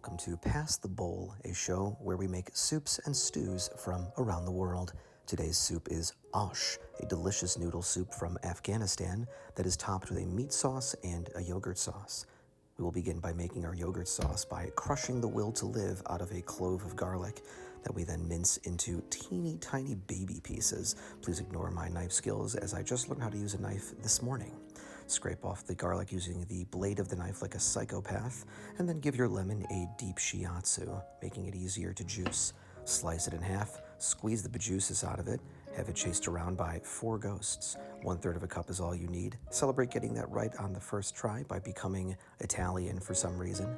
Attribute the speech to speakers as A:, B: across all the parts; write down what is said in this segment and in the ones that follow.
A: welcome to Pass the Bowl, a show where we make soups and stews from around the world. Today's soup is Aush, a delicious noodle soup from Afghanistan that is topped with a meat sauce and a yogurt sauce. We will begin by making our yogurt sauce by crushing the will to live out of a clove of garlic that we then mince into teeny tiny baby pieces. Please ignore my knife skills as I just learned how to use a knife this morning. Scrape off the garlic using the blade of the knife like a psychopath, and then give your lemon a deep shiatsu, making it easier to juice. Slice it in half, squeeze the juices out of it, have it chased around by 4 ghosts. 1/3 of a cup is all you need. Celebrate getting that right on the first try by becoming Italian for some reason.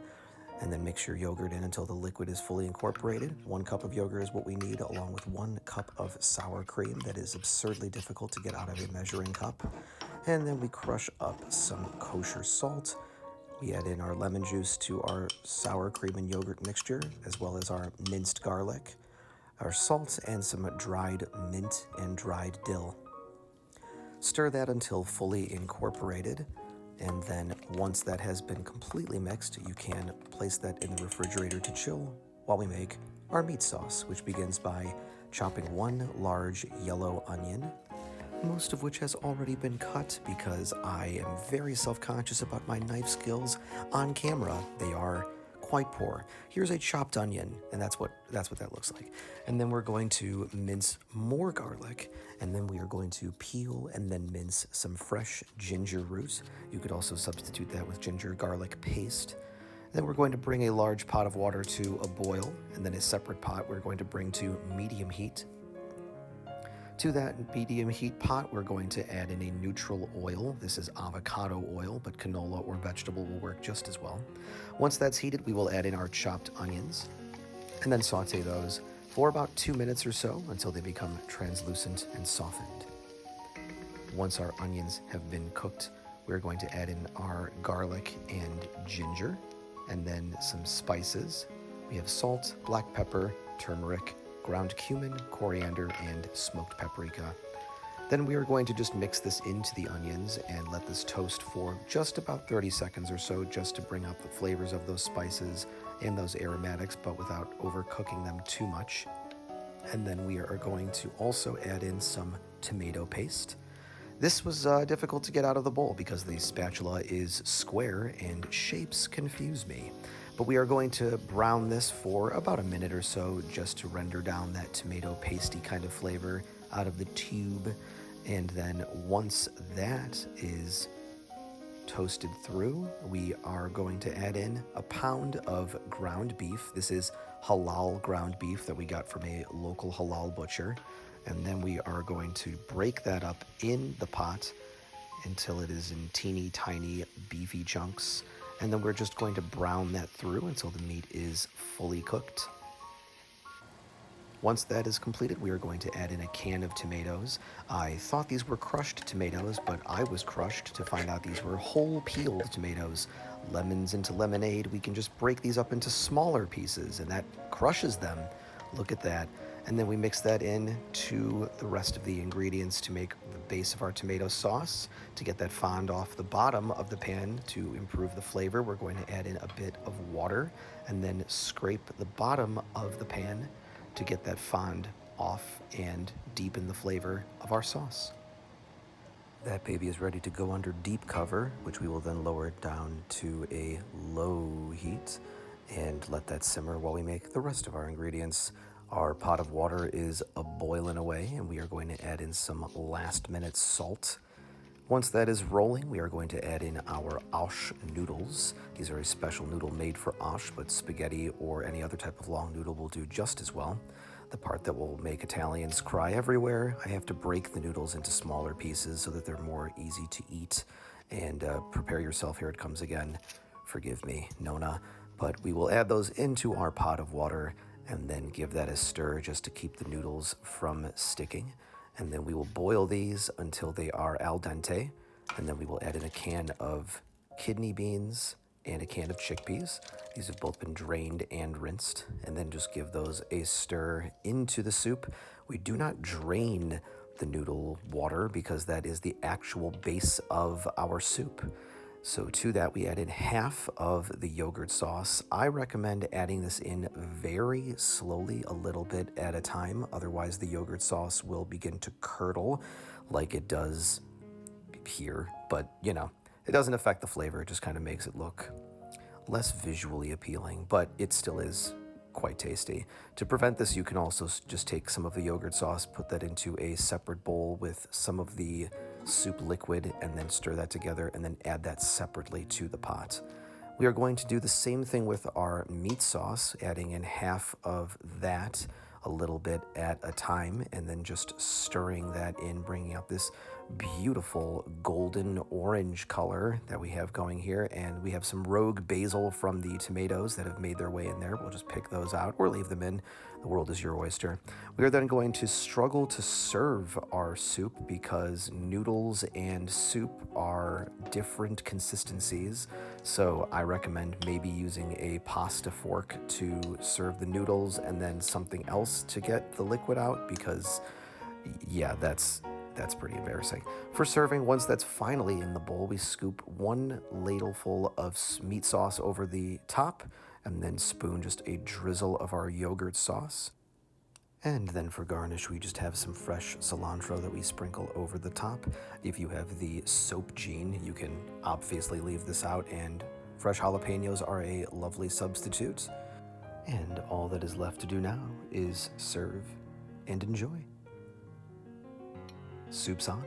A: And then mix your yogurt in until the liquid is fully incorporated. 1 cup of yogurt is what we need, along with 1 cup of sour cream that is absurdly difficult to get out of a measuring cup. And then we crush up some kosher salt. We add in our lemon juice to our sour cream and yogurt mixture, as well as our minced garlic, our salt, and some dried mint and dried dill. Stir that until fully incorporated. And then once that has been completely mixed, you can place that in the refrigerator to chill while we make our meat sauce, which begins by chopping 1 large yellow onion, most of which has already been cut because I am very self-conscious about my knife skills. On camera, they are quite poor. Here's a chopped onion, and that's what that looks like. And then we're going to mince more garlic, and then we are going to peel and then mince some fresh ginger root. You could also substitute that with ginger garlic paste. Then we're going to bring a large pot of water to a boil, and then a separate pot we're going to bring to medium heat. To that medium heat pot, we're going to add in a neutral oil. This is avocado oil, but canola or vegetable will work just as well. Once that's heated, we will add in our chopped onions and then saute those for about 2 minutes or so until they become translucent and softened. Once our onions have been cooked, we're going to add in our garlic and ginger and then some spices. We have salt, black pepper, turmeric, ground cumin, coriander, and smoked paprika. Then we are going to just mix this into the onions and let this toast for just about 30 seconds or so, just to bring up the flavors of those spices and those aromatics, but without overcooking them too much. And then we are going to also add in some tomato paste. This was difficult to get out of the bowl because the spatula is square and shapes confuse me. But we are going to brown this for about a minute or so just to render down that tomato pasty kind of flavor out of the tube. And then once that is toasted through, we are going to add in a pound of ground beef. This is halal ground beef that we got from a local halal butcher. And then we are going to break that up in the pot until it is in teeny tiny beefy chunks. And then we're just going to brown that through until the meat is fully cooked. Once that is completed, we are going to add in a can of tomatoes. I thought these were crushed tomatoes, but I was crushed to find out these were whole peeled tomatoes. Lemons into lemonade, we can just break these up into smaller pieces, and that crushes them. Look at that. And then we mix that in to the rest of the ingredients to make the base of our tomato sauce. To get that fond off the bottom of the pan to improve the flavor, we're going to add in a bit of water and then scrape the bottom of the pan to get that fond off and deepen the flavor of our sauce. That baby is ready to go under deep cover, which we will then lower it down to a low heat and let that simmer while we make the rest of our ingredients. Our pot of water is boiling away, and we are going to add in some last-minute salt. Once that is rolling, we are going to add in our Aush noodles. These are a special noodle made for Aush, but spaghetti or any other type of long noodle will do just as well. The part that will make Italians cry everywhere, I have to break the noodles into smaller pieces so that they're more easy to eat. And prepare yourself, here it comes again. Forgive me, Nona. But we will add those into our pot of water and then give that a stir just to keep the noodles from sticking. And then we will boil these until they are al dente. And then we will add in a can of kidney beans and a can of chickpeas. These have both been drained and rinsed. And then just give those a stir into the soup. We do not drain the noodle water because that is the actual base of our soup. So to that, we added half of the yogurt sauce. I recommend adding this in very slowly, a little bit at a time. Otherwise, the yogurt sauce will begin to curdle like it does here. But, you know, it doesn't affect the flavor. It just kind of makes it look less visually appealing, but it still is quite tasty. To prevent this, you can also just take some of the yogurt sauce, put that into a separate bowl with some of the soup liquid, and then stir that together, and then add that separately to the pot. We are going to do the same thing with our meat sauce, adding in half of that a little bit at a time, and then just stirring that in, bringing out this beautiful golden orange color that we have going here. And we have some rogue basil from the tomatoes that have made their way in there. We'll just pick those out or leave them in. The world is your oyster. We are then going to struggle to serve our soup because noodles and soup are different consistencies. So I recommend maybe using a pasta fork to serve the noodles and then something else to get the liquid out, because yeah, that's pretty embarrassing. For serving, once that's finally in the bowl, we scoop 1 ladleful of meat sauce over the top and then spoon just a drizzle of our yogurt sauce. And then for garnish, we just have some fresh cilantro that we sprinkle over the top. If you have the soap gene, you can obviously leave this out, and fresh jalapenos are a lovely substitute. And all that is left to do now is serve and enjoy. Soup's on.